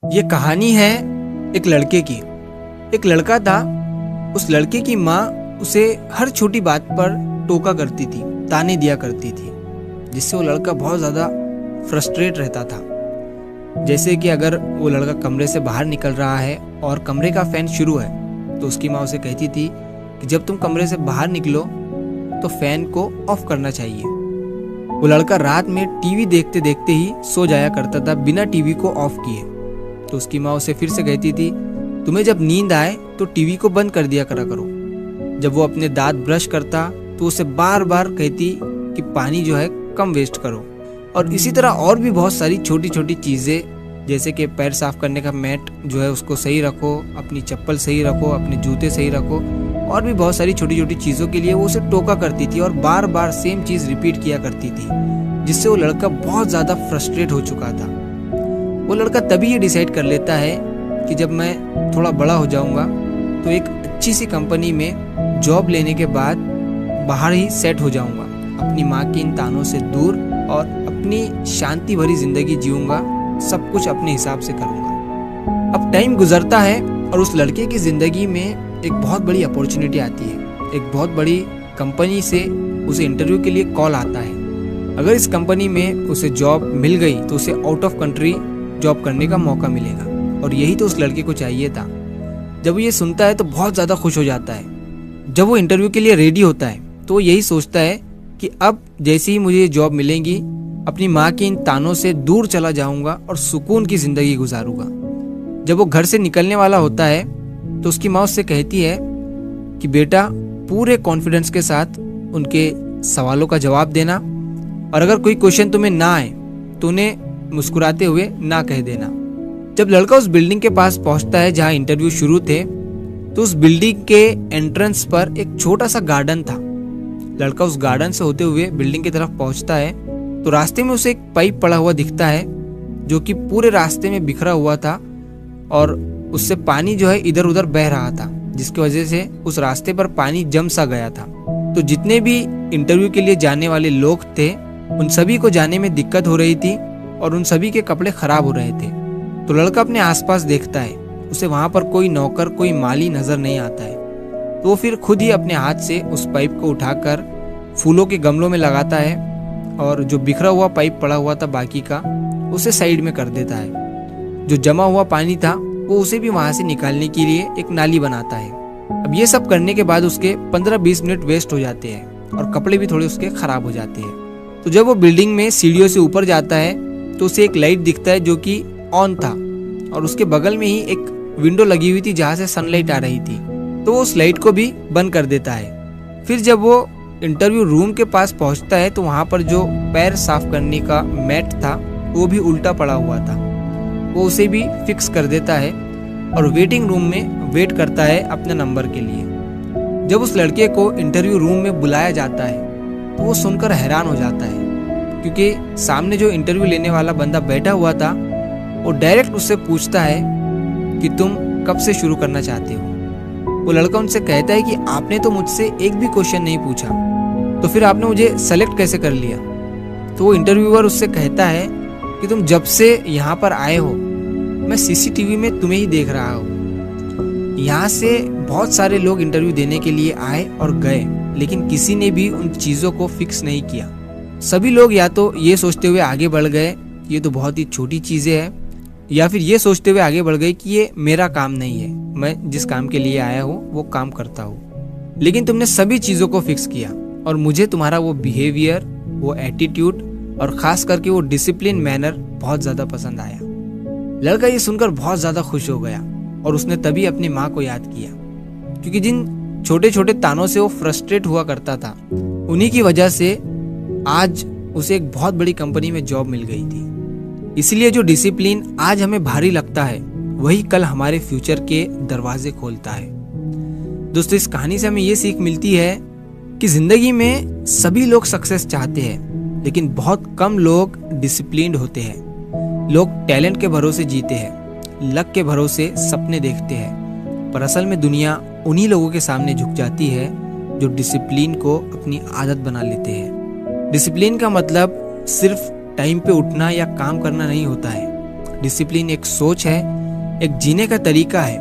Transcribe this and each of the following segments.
ये कहानी है एक लड़के की। एक लड़का था, उस लड़के की माँ उसे हर छोटी बात पर टोका करती थी, ताने दिया करती थी, जिससे वो लड़का बहुत ज़्यादा फ्रस्ट्रेट रहता था। जैसे कि अगर वो लड़का कमरे से बाहर निकल रहा है और कमरे का फैन शुरू है, तो उसकी माँ उसे कहती थी कि जब तुम कमरे से बाहर निकलो तो फैन को ऑफ करना चाहिए। वो लड़का रात में टीवी देखते देखते ही सो जाया करता था बिना टीवी को ऑफ किए। तो उसकी माँ उसे फिर से कहती थी, तुम्हें जब नींद आए तो टीवी को बंद कर दिया करा करो। जब वो अपने दांत ब्रश करता तो उसे बार बार कहती कि पानी जो है कम वेस्ट करो। और इसी तरह और भी बहुत सारी छोटी छोटी चीज़ें, जैसे कि पैर साफ करने का मैट जो है उसको सही रखो, अपनी चप्पल सही रखो, अपने जूते सही रखो, और भी बहुत सारी छोटी छोटी चीज़ों के लिए वो उसे टोका करती थी और बार बार सेम चीज़ रिपीट किया करती थी, जिससे वो लड़का बहुत ज़्यादा फ्रस्ट्रेट हो चुका था। वो लड़का तभी ये डिसाइड कर लेता है कि जब मैं थोड़ा बड़ा हो जाऊंगा तो एक अच्छी सी कंपनी में जॉब लेने के बाद बाहर ही सेट हो जाऊंगा, अपनी माँ की इन तानों से दूर, और अपनी शांति भरी जिंदगी जीऊंगा, सब कुछ अपने हिसाब से करूंगा। अब टाइम गुजरता है और उस लड़के की जिंदगी में एक बहुत बड़ी अपॉर्चुनिटी आती है। एक बहुत बड़ी कंपनी से उसे इंटरव्यू के लिए कॉल आता है। अगर इस कंपनी में उसे जॉब मिल गई तो उसे आउट ऑफ कंट्री जॉब करने का मौका मिलेगा, और यही तो उस लड़के को चाहिए था। जब वो ये सुनता है तो बहुत ज़्यादा खुश हो जाता है। जब वो इंटरव्यू के लिए रेडी होता है तो वो यही सोचता है कि अब जैसे ही मुझे जॉब मिलेगी, अपनी माँ के इन तानों से दूर चला जाऊंगा और सुकून की ज़िंदगी गुजारूंगा। जब वो घर से निकलने वाला होता है तो उसकी माँ उससे कहती है कि बेटा, पूरे कॉन्फिडेंस के साथ उनके सवालों का जवाब देना, और अगर कोई क्वेश्चन तुम्हें ना आए तो उन्हें मुस्कुराते हुए ना कह देना। जब लड़का उस बिल्डिंग के पास पहुंचता है जहां इंटरव्यू शुरू थे, तो उस बिल्डिंग के एंट्रेंस पर एक छोटा सा गार्डन था। लड़का उस गार्डन से होते हुए बिल्डिंग की तरफ पहुंचता है तो रास्ते में उसे एक पाइप पड़ा हुआ दिखता है, जो कि पूरे रास्ते में बिखरा हुआ था, और उससे पानी जो है इधर उधर बह रहा था, जिसकी वजह से उस रास्ते पर पानी जम सा गया था। तो जितने भी इंटरव्यू के लिए जाने वाले लोग थे, उन सभी को जाने में दिक्कत हो रही थी और उन सभी के कपड़े खराब हो रहे थे। तो लड़का अपने आसपास देखता है, उसे वहां पर कोई नौकर, कोई माली नजर नहीं आता है। तो वो फिर खुद ही अपने हाथ से उस पाइप को उठाकर फूलों के गमलों में लगाता है, और जो बिखरा हुआ पाइप पड़ा हुआ था बाकी का, उसे साइड में कर देता है। जो जमा हुआ पानी था वो उसे भी वहां से निकालने के लिए एक नाली बनाता है। अब ये सब करने के बाद उसके 15-20 मिनट वेस्ट हो जाते हैं और कपड़े भी थोड़े उसके खराब हो जाते हैं। तो जब वो बिल्डिंग में सीढ़ियों से ऊपर जाता है तो उसे एक लाइट दिखता है जो कि ऑन था, और उसके बगल में ही एक विंडो लगी हुई थी जहां से सनलाइट आ रही थी। तो वो उस लाइट को भी बंद कर देता है। फिर जब वो इंटरव्यू रूम के पास पहुंचता है तो वहां पर जो पैर साफ करने का मैट था वो भी उल्टा पड़ा हुआ था। वो उसे भी फिक्स कर देता है और वेटिंग रूम में वेट करता है अपने नंबर के लिए। जब उस लड़के को इंटरव्यू रूम में बुलाया जाता है तो वो सुनकर हैरान हो जाता है, क्योंकि सामने जो इंटरव्यू लेने वाला बंदा बैठा हुआ था वो डायरेक्ट उससे पूछता है कि तुम कब से शुरू करना चाहते हो। वो लड़का उनसे कहता है कि आपने तो मुझसे एक भी क्वेश्चन नहीं पूछा, तो फिर आपने मुझे सेलेक्ट कैसे कर लिया। तो वो इंटरव्यूअर उससे कहता है कि तुम जब से यहाँ पर आए हो मैं सीसीटीवी में तुम्हें ही देख रहा हूँ। यहाँ से बहुत सारे लोग इंटरव्यू देने के लिए आए और गए, लेकिन किसी ने भी उन चीज़ों को फिक्स नहीं किया। सभी लोग या तो ये सोचते हुए आगे बढ़ गए ये तो बहुत ही छोटी चीज़ें हैं, या फिर ये सोचते हुए आगे बढ़ गए कि ये मेरा काम नहीं है, मैं जिस काम के लिए आया हूँ वो काम करता हूँ। लेकिन तुमने सभी चीज़ों को फिक्स किया, और मुझे तुम्हारा वो बिहेवियर, वो एटीट्यूड, और खास करके वो डिसिप्लिन मैनर बहुत ज़्यादा पसंद आया। लड़का ये सुनकर बहुत ज़्यादा खुश हो गया और उसने तभी अपनी माँ को याद किया, क्योंकि जिन छोटे छोटे तानों से वो फ्रस्ट्रेट हुआ करता था, उन्हीं की वजह से आज उसे एक बहुत बड़ी कंपनी में जॉब मिल गई थी। इसलिए जो डिसिप्लिन आज हमें भारी लगता है वही कल हमारे फ्यूचर के दरवाजे खोलता है। दोस्तों, इस कहानी से हमें ये सीख मिलती है कि जिंदगी में सभी लोग सक्सेस चाहते हैं, लेकिन बहुत कम लोग डिसिप्लिन्ड होते हैं। लोग टैलेंट के भरोसे जीते हैं, लक के भरोसे सपने देखते हैं, पर असल में दुनिया उन्हीं लोगों के सामने झुक जाती है जो डिसिप्लिन को अपनी आदत बना लेते हैं। डिसिप्लिन का मतलब सिर्फ टाइम पे उठना या काम करना नहीं होता है। डिसिप्लिन एक सोच है, एक जीने का तरीका है।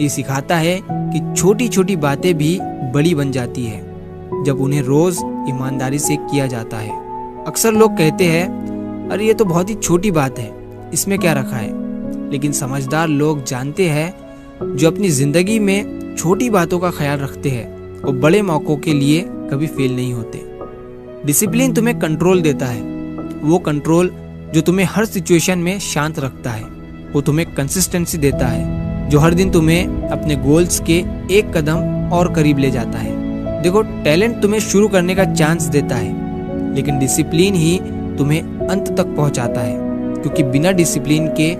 ये सिखाता है कि छोटी छोटी बातें भी बड़ी बन जाती है जब उन्हें रोज ईमानदारी से किया जाता है। अक्सर लोग कहते हैं, अरे ये तो बहुत ही छोटी बात है, इसमें क्या रखा है। लेकिन समझदार लोग जानते हैं, जो अपनी जिंदगी में छोटी बातों का ख्याल रखते हैं वो बड़े मौकों के लिए कभी फेल नहीं होते। डिसिप्लिन तुम्हें कंट्रोल देता है, वो कंट्रोल जो तुम्हें हर सिचुएशन में शांत रखता है। वो तुम्हें कंसिस्टेंसी देता है, जो हर दिन तुम्हें अपने गोल्स के एक कदम और करीब ले जाता है। देखो, टैलेंट तुम्हें शुरू करने का चांस देता है, लेकिन डिसिप्लिन ही तुम्हें अंत तक पहुंचाता है, क्योंकि बिना डिसिप्लिन के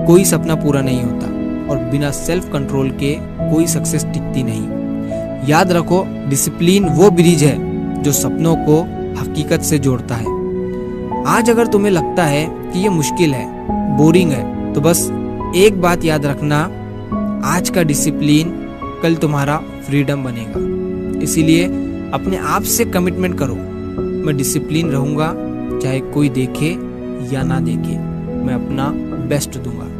कोई सपना पूरा नहीं होता और बिना सेल्फ कंट्रोल के कोई सक्सेस टिकती नहीं। याद रखो, डिसिप्लिन वो ब्रिज है जो सपनों को हकीकत से जोड़ता है। आज अगर तुम्हें लगता है कि ये मुश्किल है, बोरिंग है, तो बस एक बात याद रखना, आज का डिसिप्लिन कल तुम्हारा फ्रीडम बनेगा। इसीलिए अपने आप से कमिटमेंट करो, मैं डिसिप्लिन रहूंगा, चाहे कोई देखे या ना देखे, मैं अपना बेस्ट दूंगा।